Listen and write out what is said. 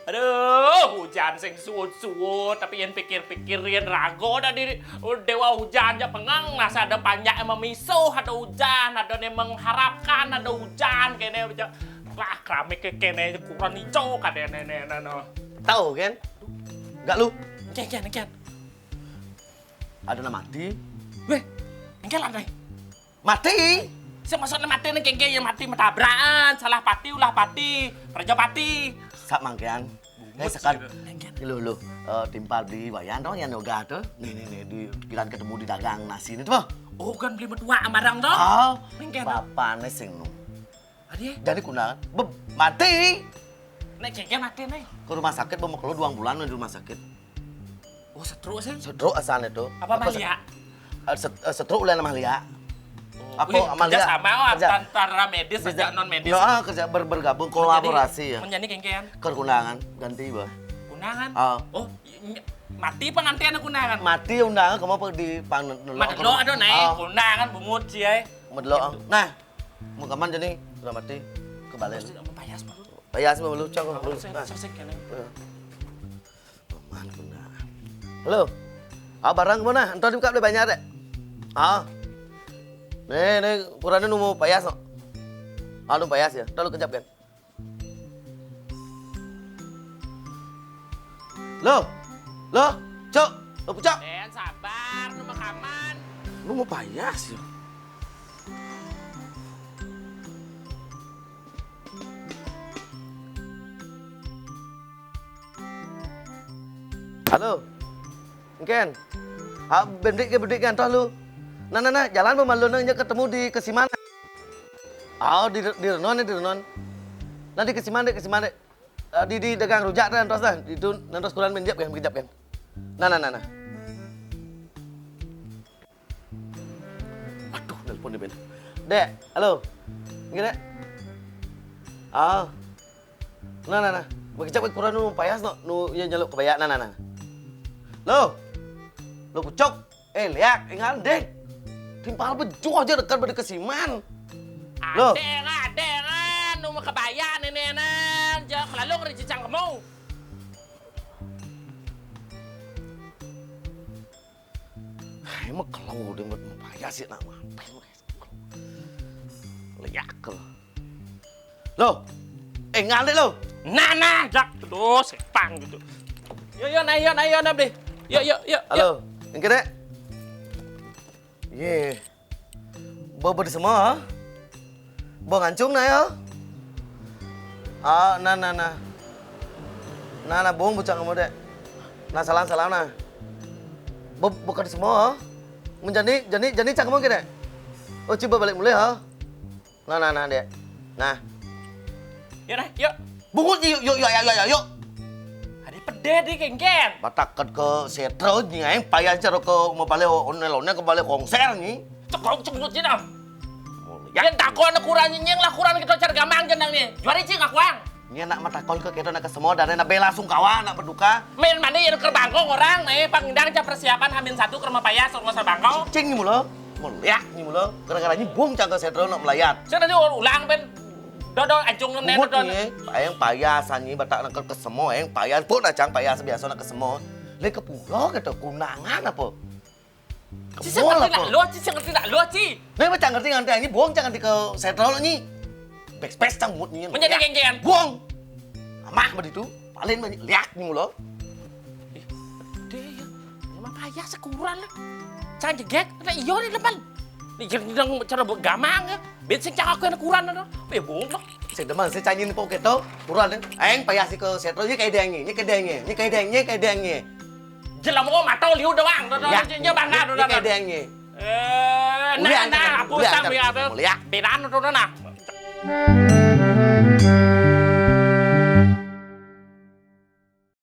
Aduh, hujan sing suut-suut, tapi yang pikir-pikirin rago dah diri. Dewa hujan aja pengang, masa ada banyak yang memisuh, ada hujan, ada yang mengharapkan, ada hujan, kayaknya aja. Wah, keramik kayaknya kurang hijau, kadang nenek. Tahu kan? Enggak lu? Engken. Ada nama mati. Weh, engken lah nih. Mati? Saya maksudnya mati nih kengke yang mati metabrakan, salah pati, ulah pati, Prajapati. Sak mangkean. Sekan. Lu timpal di wayan dong yang yoga tuh. Nih di kiran ketemu di dagang nasi ini tuh. Oh kan beli mertua amarang dong. Oh, Engken. bapaknya sing nu. Adi, Jadi kuna mati. nek kengke mati nih. Ke rumah sakit mau keluar 2 bulan di rumah sakit. Oh, setruk sih. Stroke asalnya tuh. Apa Malia? Stroke ulah nama Malia. Apa Wih, Amalia? kerja sama Kerja. antara medis dan non medis. Ya, kerja bergabung kolaborasi ya. Menjadi kengkean. Keundangan ganti bah. Kunangan. Oh. Mati pengantian kunangan. Mati undangan kamu apa di pang Madelo ada naik kunangan bungut sih ay. Medlo. Nah, mau kaman jadi udah mati kebalen. Payas baru. Payas mau lu cok lu. Sesek kan. Man kundangan. Halo. Barang mana? Entar dibuka lebih banyak deh. Nih, ukurannya nu mau payas no. Lu payas ya. Udah lu kejap kan. Lo, cok, lo pucak. Sabar, nu makaman. Lu mau payas ya? Halo, Ken. Bendik kan toh lu. Nah, jalan pemalu nanya ketemu di Kesiman. Di Renon. Nanti Kesiman. Di dagang rujak dan terus dah. Itu nanti kurang menjap kan. Nah. Aduh, nelpon dia Ben. Dek, halo. Gini, Dek. Nah. Bekicap kurang nu payas no. Nu yang jaluk kebaya. Nah. Lo pucok. Lihat, ingat dek. Timpal bejuh aja dekat pada Kesiman. Adengan, nu kebaya nenenan. Jangan lalu ngericicang kamu. Emang kalau udah mau payah sih nak mampir. Lihat kalau. Lo, ngalih lo. Nah, jak. Aduh, sepang gitu. Yuk, nah, deh. Yuk. Halo, yang kira? Ye, bawa di semua, bawa ngancung na ya? Nah, bohong bucang kamu dek. Nah, salam nah. Buka di semua, menjadi cak kamu kira? Oh, coba balik mulai ha? Nah, dek. Nah. Yuk. Bungut yuk. Ada pede di kengken. Batakan ke setro nyai payah cara ke mau balik onelonnya ke balik konser nih. Cekut sih dah. Yang takut anak kurang nyenyeng lah kurang kita cari gampang jenang nih. Juari cing aku ang. Ini anak mata kon ke kita nak semua dan nak bela sungkawa nak berduka. Main mandi yang ke bangkong orang nih pangdang ca persiapan H-1 ke rumah payah sok masa bangkong. Cing nih mulu. Mau lihat nih mulu. Gara-gara ini bung cang ke setro nak melayat. Saya tadi ulang ben. Dodol anjung nenek dodol. Yang payas ani batak nak ke semua yang payas pun acang payas biasa nak ke semua. Lek ke pulau kita kunangan apa? Cici ngerti nak lo ci. Nih macam ngerti ini buang jangan di ke setro lo nih. Backspace cang mood nih. Menjadi genggengan. Buang. Amah begitu. Paling banyak lihat nih mulu. Deh, emang payah sekurang lah. Jangan jegek, ada iyo di depan. Nih jadi cara bergamang ya. Bensin cang aku yang kurang ada. Bung lah. Saya deman, saya canyin po keto, kurang deh. Aing payah si ke setro, ini kayak dengnya. Jelas mau matau liu doang, nya bangga Ini kayak dengnya. Nah, aku sang biar bedan itu nah.